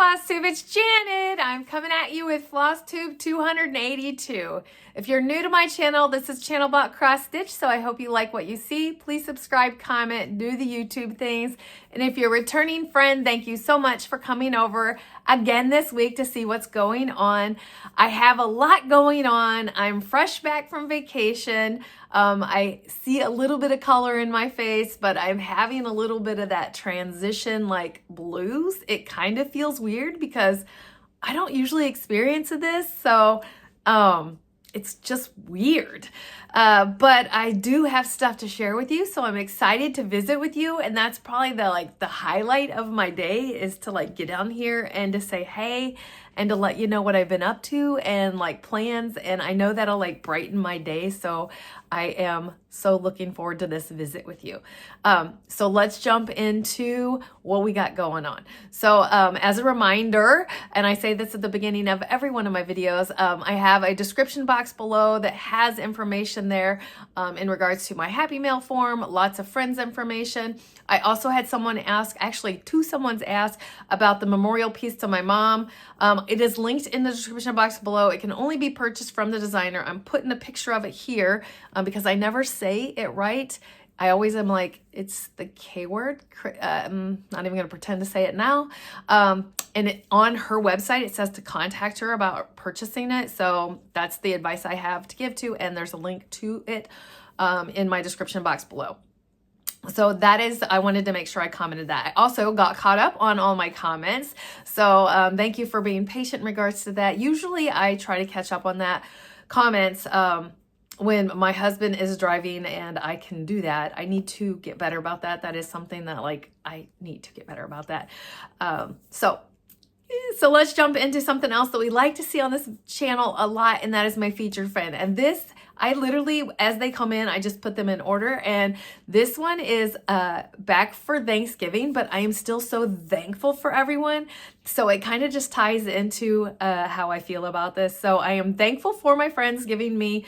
Flosstube, it's Janet. I'm coming at you with Flosstube 282. If you're new to my channel, this is Channel Bot Cross Stitch, so I hope you like what you see. Please subscribe, comment, do the YouTube things. And if you're a returning friend, thank you so much for coming over again this week to see what's going on. I have a lot going on. I'm fresh back from vacation. I see a little bit of color in my face, but I'm having a little bit of that transition like blues. It kind of feels weird because I don't usually experience this, so it's just weird. But I do have stuff to share with you, so I'm excited to visit with you, and that's probably the highlight of my day is to get down here and to say hey and to let you know what I've been up to and plans, and I know that'll brighten my day, so I am so looking forward to this visit with you. So let's jump into what we got going on. So as a reminder, and I say this at the beginning of every one of my videos, I have a description box below that has information there in regards to my Happy Mail form, lots of friends information. I also had someone ask, actually someone's asked about the memorial piece to my mom. It is linked in the description box below. It can only be purchased from the designer. I'm putting a picture of it here because I never say it right. I always am it's the K word. I'm not even going to pretend to say it now. And on her website, it says to contact her about purchasing it. So that's the advice I have to give to, and there's a link to it in my description box below. So that is, I wanted to make sure I commented that. I also got caught up on all my comments. So thank you for being patient in regards to that. Usually I try to catch up on that comments when my husband is driving, and I can do that. I need to get better about that. That is something that I need to get better about that. So let's jump into something else that we like to see on this channel a lot, and that is my featured friend. And this, I literally, as they come in, I just put them in order. And this one is back for Thanksgiving, but I am still so thankful for everyone. So it kind of just ties into how I feel about this. So I am thankful for my friends giving me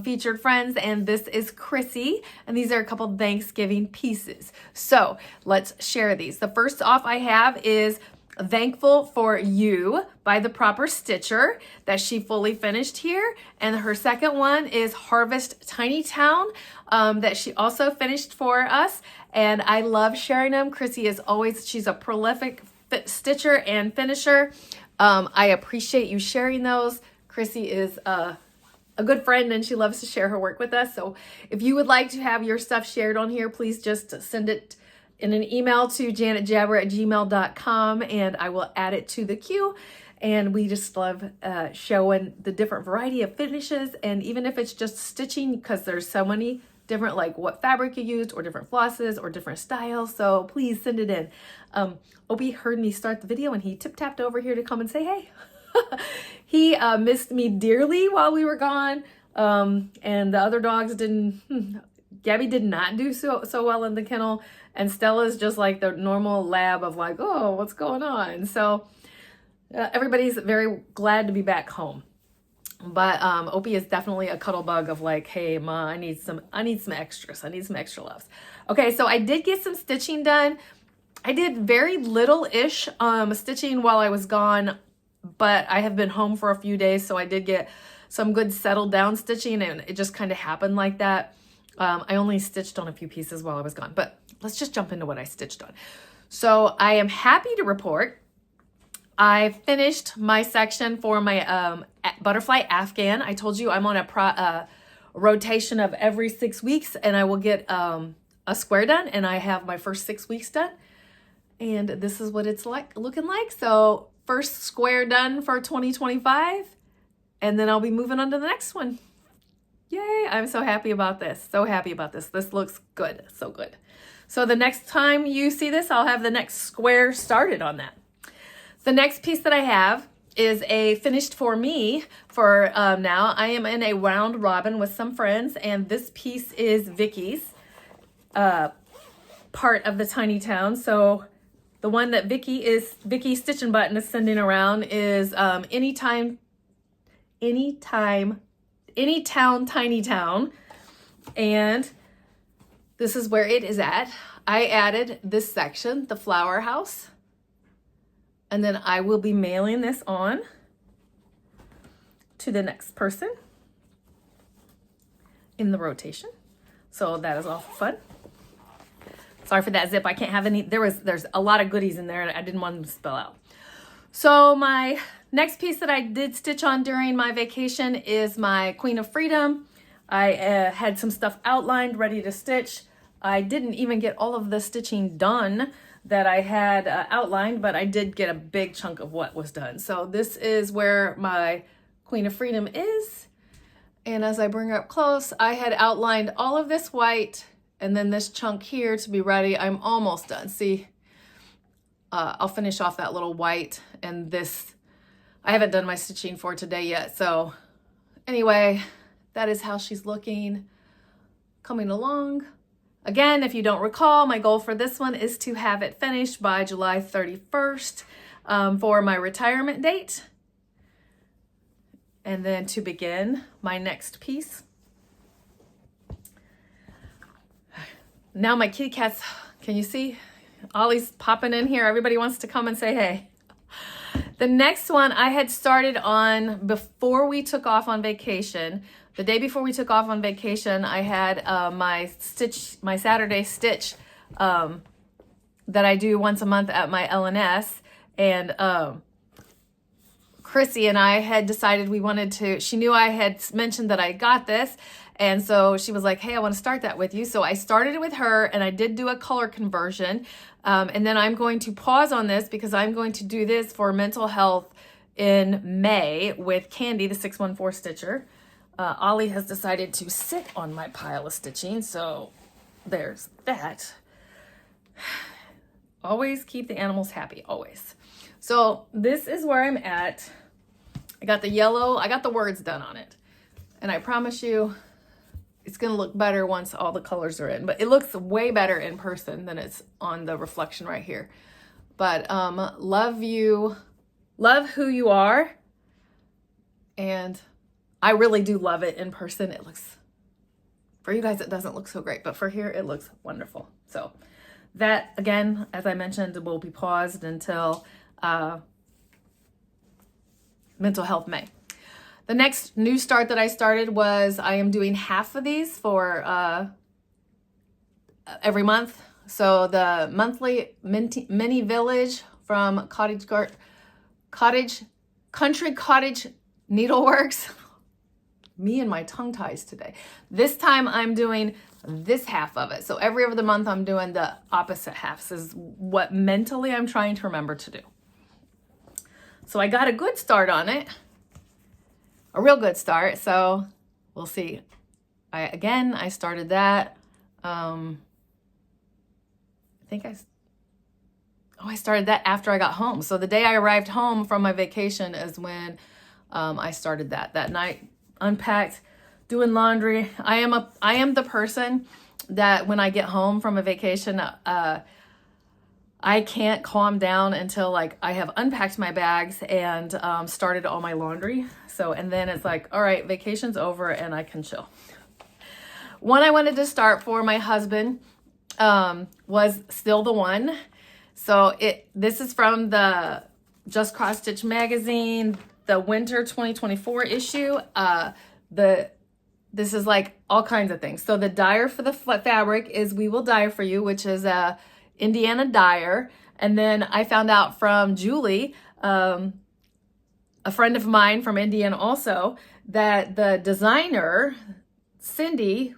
featured friends. And this is Chrissy. And these are a couple Thanksgiving pieces. So let's share these. The first off I have is Thankful for You by the Proper Stitcher that she fully finished here. And her second one is Harvest Tiny Town that she also finished for us. And I love sharing them. Chrissy is always, she's a prolific stitcher and finisher. I appreciate you sharing those. Chrissy is a good friend and she loves to share her work with us. So if you would like to have your stuff shared on here, please just send it in an email to janetjabber@gmail.com and I will add it to the queue. And we just love showing the different variety of finishes, and even if it's just stitching, because there's so many different, what fabric you used or different flosses or different styles. So please send it in. Opie heard me start the video and he tip-tapped over here to come and say hey. He missed me dearly while we were gone. And the other dogs didn't, Gabby did not do so well in the kennel. And Stella's just the normal lab of oh, what's going on? So everybody's very glad to be back home. But Opie is definitely a cuddle bug of hey, Ma, I need some extras. I need some extra loves. Okay, so I did get some stitching done. I did very little-ish stitching while I was gone, but I have been home for a few days, so I did get some good settled down stitching, and it just kind of happened like that. I only stitched on a few pieces while I was gone, but let's just jump into what I stitched on. So I am happy to report I finished my section for my butterfly afghan. I told you I'm on a rotation of every 6 weeks, and I will get a square done, and I have my first 6 weeks done. And this is what it's looking like. So first square done for 2025, and then I'll be moving on to the next one. Yay, I'm so happy about this. So happy about this. This looks good, so good. So the next time you see this, I'll have the next square started on that. The next piece that I have is a finished for me for now. I am in a round robin with some friends, and this piece is Vicki's part of the tiny town. So the one that Vicki StitchNButton is sending around is Anytown, Tiny Town. And this is where it is at. I added this section, the flower house. And then I will be mailing this on to the next person in the rotation. So that is all fun. Sorry for that zip. I can't have any, there's a lot of goodies in there and I didn't want them to spill out. So my next piece that I did stitch on during my vacation is my Queen of Freedom. I had some stuff outlined, ready to stitch. I didn't even get all of the stitching done that I had outlined, but I did get a big chunk of what was done. So this is where my Queen of Freedom is. And as I bring her up close, I had outlined all of this white and then this chunk here to be ready. I'm almost done. See, I'll finish off that little white and this. I haven't done my stitching for today yet. So anyway, that is how she's looking, coming along. Again, if you don't recall, my goal for this one is to have it finished by July 31st for my retirement date. And then to begin my next piece. Now my kitty cats, can you see? Ollie's popping in here. Everybody wants to come and say hey. The next one I had started on before we took off on vacation. The day before we took off on vacation, I had my Saturday stitch that I do once a month at my LNS. And Chrissy and I had decided we wanted to, she knew I had mentioned that I got this. And so she was like, hey, I want to start that with you. So I started it with her and I did do a color conversion. And then I'm going to pause on this because I'm going to do this for mental health in May with Candy, the 614 stitcher. Ollie has decided to sit on my pile of stitching. So there's that. Always keep the animals happy, always. So this is where I'm at. I got the yellow, I got the words done on it. And I promise you, it's gonna look better once all the colors are in, but it looks way better in person than it's on the reflection right here. But love you, love who you are. And I really do love it in person. It looks, for you guys, it doesn't look so great, but for here, it looks wonderful. So that, again, as I mentioned, will be paused until Mental Health May. The next new start that I started was I am doing half of these for every month. So the monthly mini village from Country Cottage Needleworks. Me and my tongue ties today. This time I'm doing this half of it. So every other month I'm doing the opposite halves is what mentally I'm trying to remember to do. So I got a good start on it. A real good start. So we'll see. I started that. I started that after I got home. So the day I arrived home from my vacation is when I started that night. Unpacked, doing laundry. I am the person that when I get home from a vacation, I can't calm down until like I have unpacked my bags and started all my laundry. So, and then it's like, all right, vacation's over and I can chill. One I wanted to start for my husband was Still the One. So this is from the Just Cross Stitch magazine, the winter 2024 issue. This is like all kinds of things. So the dyer for the fabric is We Will Dye For You, which is a Indiana dyer. And then I found out from Julie, a friend of mine from Indiana also, that the designer, Cindy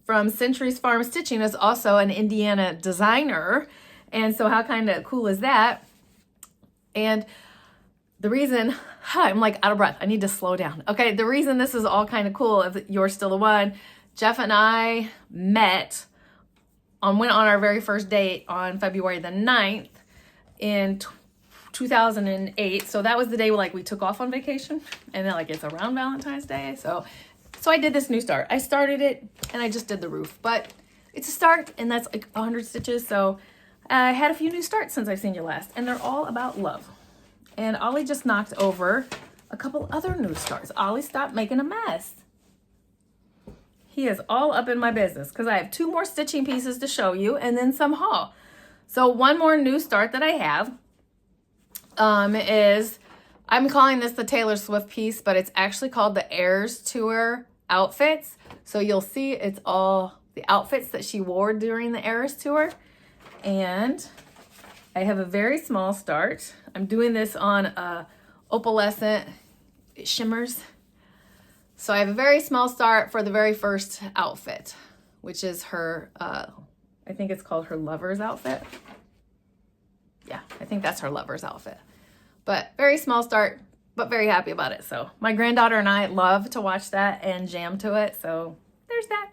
from Century's Farm Stitching, is also an Indiana designer. And so how kind of cool is that? And the reason, I'm like out of breath. I need to slow down. Okay, the reason this is all kind of cool, if you're still the one, Jeff and I went on our very first date on February the 9th in 2008. So that was the day we took off on vacation, and then it's around Valentine's Day. So I did this new start. I started it and I just did the roof, but it's a start and that's like 100 stitches. So I had a few new starts since I've seen you last, and they're all about love. And Ollie just knocked over a couple other new starts. Ollie, stop making a mess. He is all up in my business because I have 2 more stitching pieces to show you and then some haul. So one more new start that I have is, I'm calling this the Taylor Swift piece, but it's actually called the Eras Tour outfits. So you'll see it's all the outfits that she wore during the Eras Tour. And I have a very small start. I'm doing this on opalescent shimmers. So I have a very small start for the very first outfit, which is her, I think it's called her lover's outfit. Yeah, I think that's her lover's outfit. But very small start, but very happy about it. So my granddaughter and I love to watch that and jam to it. So there's that.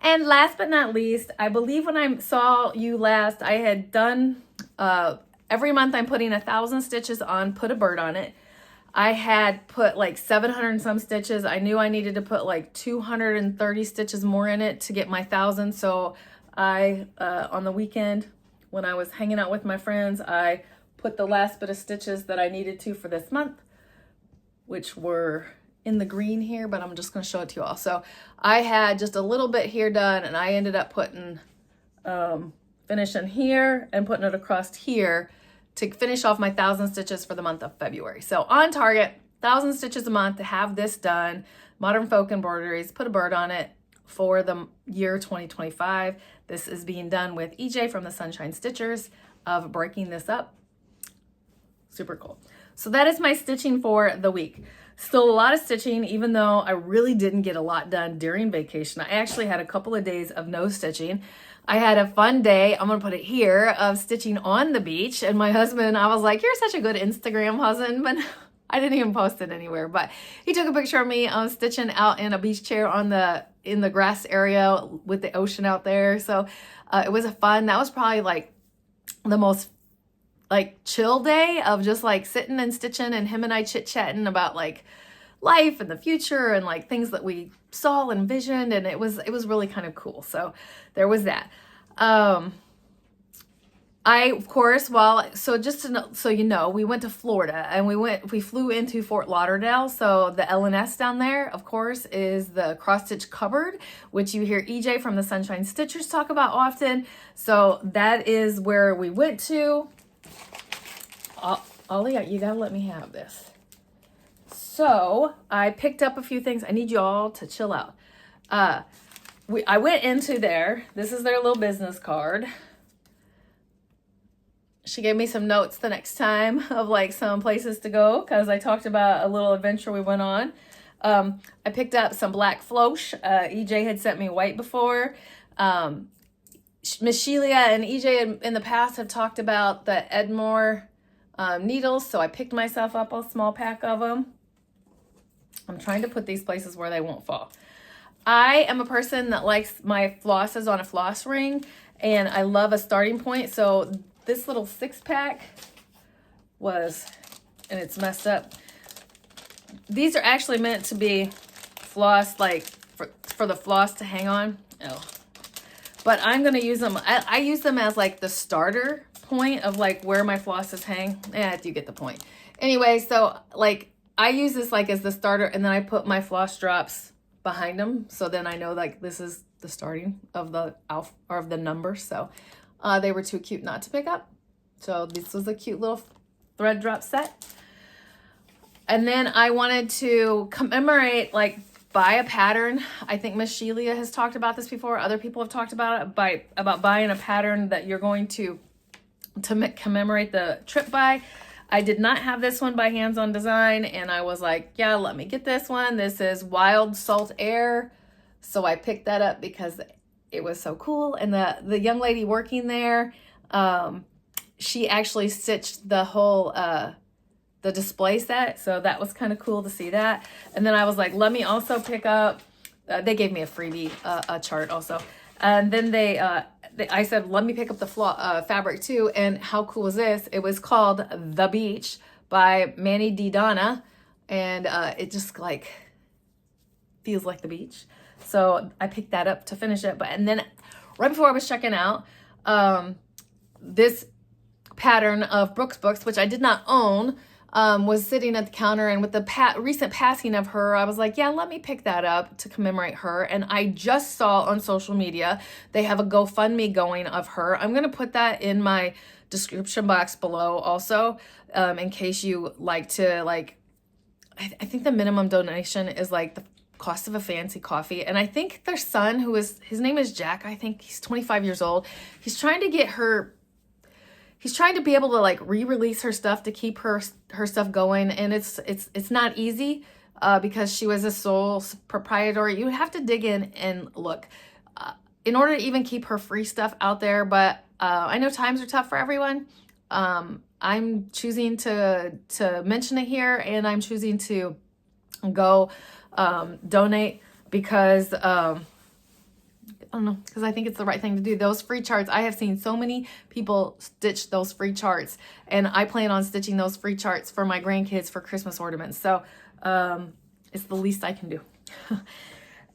And last but not least, I believe when I saw you last, I had done, every month I'm putting 1,000 stitches on, put a bird on it. I had put like 700 and some stitches. I knew I needed to put like 230 stitches more in it to get my 1,000. So I, on the weekend when I was hanging out with my friends, I put the last bit of stitches that I needed to for this month, which were in the green here, but I'm just going to show it to you all. So I had just a little bit here done, and I ended up putting, finishing here and putting it across here to finish off my 1,000 stitches for the month of February. So on target, 1,000 stitches a month to have this done. Modern Folk Embroideries, put a bird on it for the year 2025. This is being done with EJ from the Sunshine Stitchers of breaking this up. Super cool. So that is my stitching for the week. Still a lot of stitching, even though I really didn't get a lot done during vacation. I actually had a couple of days of no stitching. I had a fun day, I'm gonna put it here, of stitching on the beach. And my husband, I was like, you're such a good Instagram husband. I didn't even post it anywhere, but he took a picture of me stitching out in a beach chair in the grass area with the ocean out there. So it was a fun, that was probably like the most like chill day of just like sitting and stitching, and him and I chit-chatting about like life and the future and like things that we saw and envisioned, and it was really kind of cool. So there was that. I, of course, so just to know, so you know, we went to Florida and we flew into Fort Lauderdale. So the LNS down there, of course, is the cross stitch cupboard, which you hear EJ from the Sunshine Stitchers talk about often. So that is where we went to. Ollie, you gotta let me have this. So I picked up a few things. I need you all to chill out. I went into there. This is their little business card. She gave me some notes the next time of like some places to go, because I talked about a little adventure we went on. I picked up some black floss. EJ had sent me white before. Miss Sheila and EJ in the past have talked about the Edmore needles, so I picked myself up a small pack of them. I'm trying to put these places where they won't fall. I am a person that likes my flosses on a floss ring, and I love a starting point. So this little 6-pack was, and it's messed up. These are actually meant to be floss, like for the floss to hang on. Oh, but I'm gonna use them. I use them as like the starter point of like where my flosses hang. You get the point. Anyway, so like I use this like as the starter, and then I put my floss drops behind them, so then I know like this is the starting of the or of the number. So they were too cute not to pick up. So this was a cute little thread drop set. And then I wanted to commemorate, like, buy a pattern. I think Miss Sheila has talked about this before. Other people have talked about it, about buying a pattern that you're going to commemorate the trip by. I did not have this one by Hands On Design, and I was like, yeah, let me get this one. This is Wild Salt Air. So I picked that up because it was so cool. And the young lady working there, she actually stitched the whole the display set, so that was kind of cool to see that. And then I was like, let me also pick up, they gave me a freebie, a chart also, and then I said, let me pick up the fabric too. And how cool is this? It was called The Beach by Manny D. Donna, and it just like feels like the beach. So I picked that up to finish it. And then right before I was checking out, this pattern of Brooks Books, which I did not own, was sitting at the counter, and with the recent passing of her, I was like, yeah, let me pick that up to commemorate her. And I just saw on social media, they have a GoFundMe going of her. I'm going to put that in my description box below also. in case you like to, like, I think the minimum donation is like the cost of a fancy coffee. And I think their son, his name is Jack, I think he's 25 years old. He's trying to get her, he's trying to be able to like re-release her stuff to keep her stuff going. And it's not easy because she was a sole proprietor. You have to dig in and look in order to even keep her free stuff out there. But I know times are tough for everyone. I'm choosing to mention it here, and I'm choosing to go donate because I don't know, because I think it's the right thing to do. Those free charts, I have seen so many people stitch those free charts, and I plan on stitching those free charts for my grandkids for Christmas ornaments. So it's the least I can do.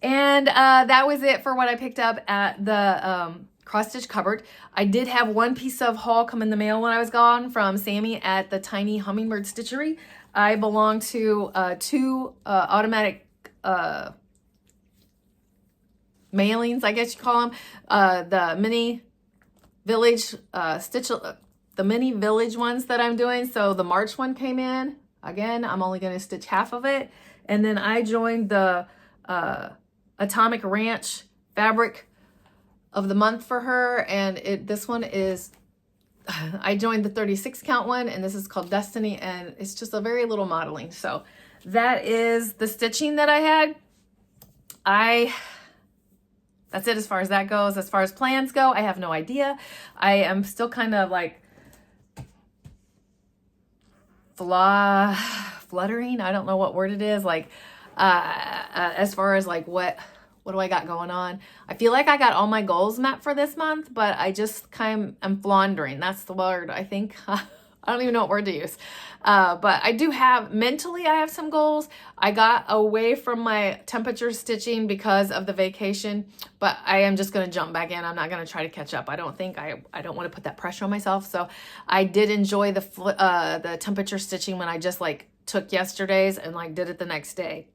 And that was it for what I picked up at the cross stitch cupboard. I did have one piece of haul come in the mail when I was gone from Sammy at the Tiny Hummingbird Stitchery. I belong to two automatic mailings, I guess you call them. The mini village the mini village ones that I'm doing. So the March one came in. Again, I'm only going to stitch half of it. And then I joined the Atomic Ranch fabric of the month for her, and this one is I joined the 36 count one, and this is called Destiny, and it's just a very little modeling. So that is the stitching that I had. That's it as far as that goes. As far as plans go, I have no idea. I am still kind of like fluttering. I don't know what word it is. Like as far as like what do I got going on? I feel like I got all my goals met for this month, but I just kind of am floundering. That's the word, I think. I don't even know what word to use. But I do have, mentally, I have some goals. I got away from my temperature stitching because of the vacation, but I am just going to jump back in. I'm not going to try to catch up. I don't want to put that pressure on myself. So I did enjoy the temperature stitching when I just like took yesterday's and like did it the next day.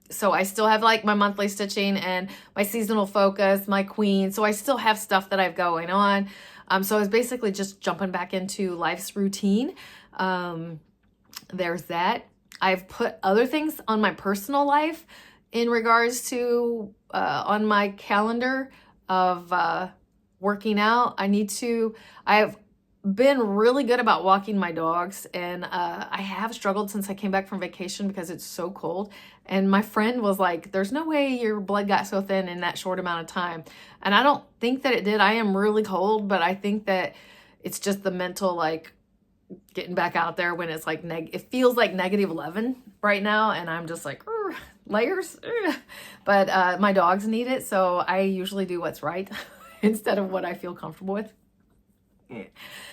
So I still have like my monthly stitching and my seasonal focus, my queen. So I still have stuff that I've going on. So I was basically just jumping back into life's routine. There's that. I've put other things on my personal life in regards to on my calendar of working out. I've been really good about walking my dogs, and I have struggled since I came back from vacation because it's so cold. And my friend was like, there's no way your blood got so thin in that short amount of time. And I don't think that it did. I am really cold, but I think that it's just the mental, like getting back out there when it's like, it feels like -11 right now. And I'm just like, layers. But my dogs need it. So I usually do what's right instead of what I feel comfortable with.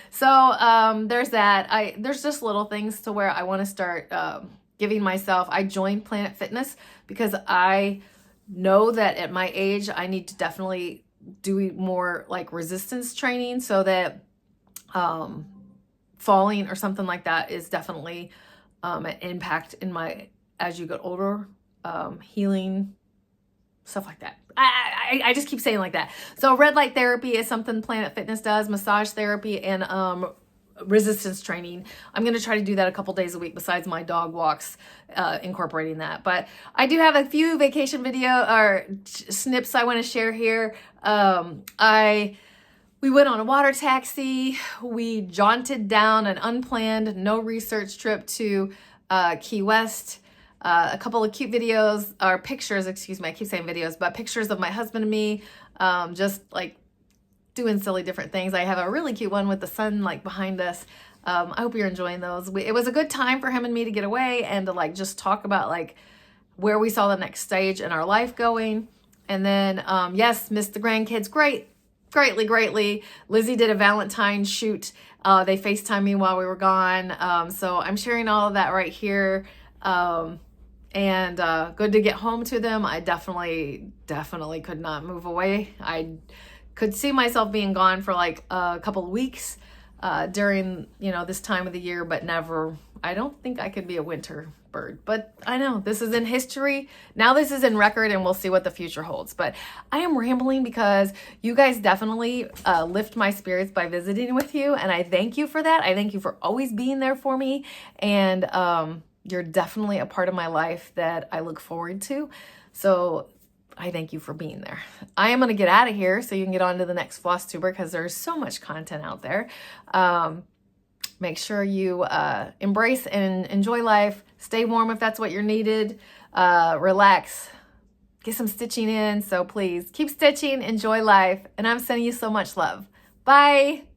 So there's that. There's just little things to where I want to start giving myself. I joined Planet Fitness because I know that at my age I need to definitely do more like resistance training, so that falling or something like that is definitely an impact in my, as you get older, healing, stuff like that. I just keep saying like that. So red light therapy is something Planet Fitness does, massage therapy, and resistance training. I'm going to try to do that a couple days a week besides my dog walks, incorporating that. But I do have a few vacation video or snips I want to share here. We went on a water taxi. We jaunted down an unplanned, no research trip to Key West. A couple of cute videos, or pictures, excuse me, I keep saying videos, but pictures of my husband and me, just like doing silly different things. I have a really cute one with the sun like behind us. I hope you're enjoying those. It was a good time for him and me to get away and to like just talk about like where we saw the next stage in our life going. And then, yes, missed the grandkids greatly. Lizzie did a Valentine shoot. They FaceTimed me while we were gone. So I'm sharing all of that right here. And good to get home to them. I definitely could not move away. I could see myself being gone for like a couple of weeks during, this time of the year, but never I don't think I could be a winter bird, but I know this is in history. Now this is in record and we'll see what the future holds. But I am rambling because you guys definitely lift my spirits by visiting with you. And I thank you for that. I thank you for always being there for me. And you're definitely a part of my life that I look forward to. So I thank you for being there. I am going to get out of here so you can get on to the next Flosstuber because there's so much content out there. Make sure you embrace and enjoy life. Stay warm if that's what you're needed. Relax. Get some stitching in. So please keep stitching. Enjoy life. And I'm sending you so much love. Bye.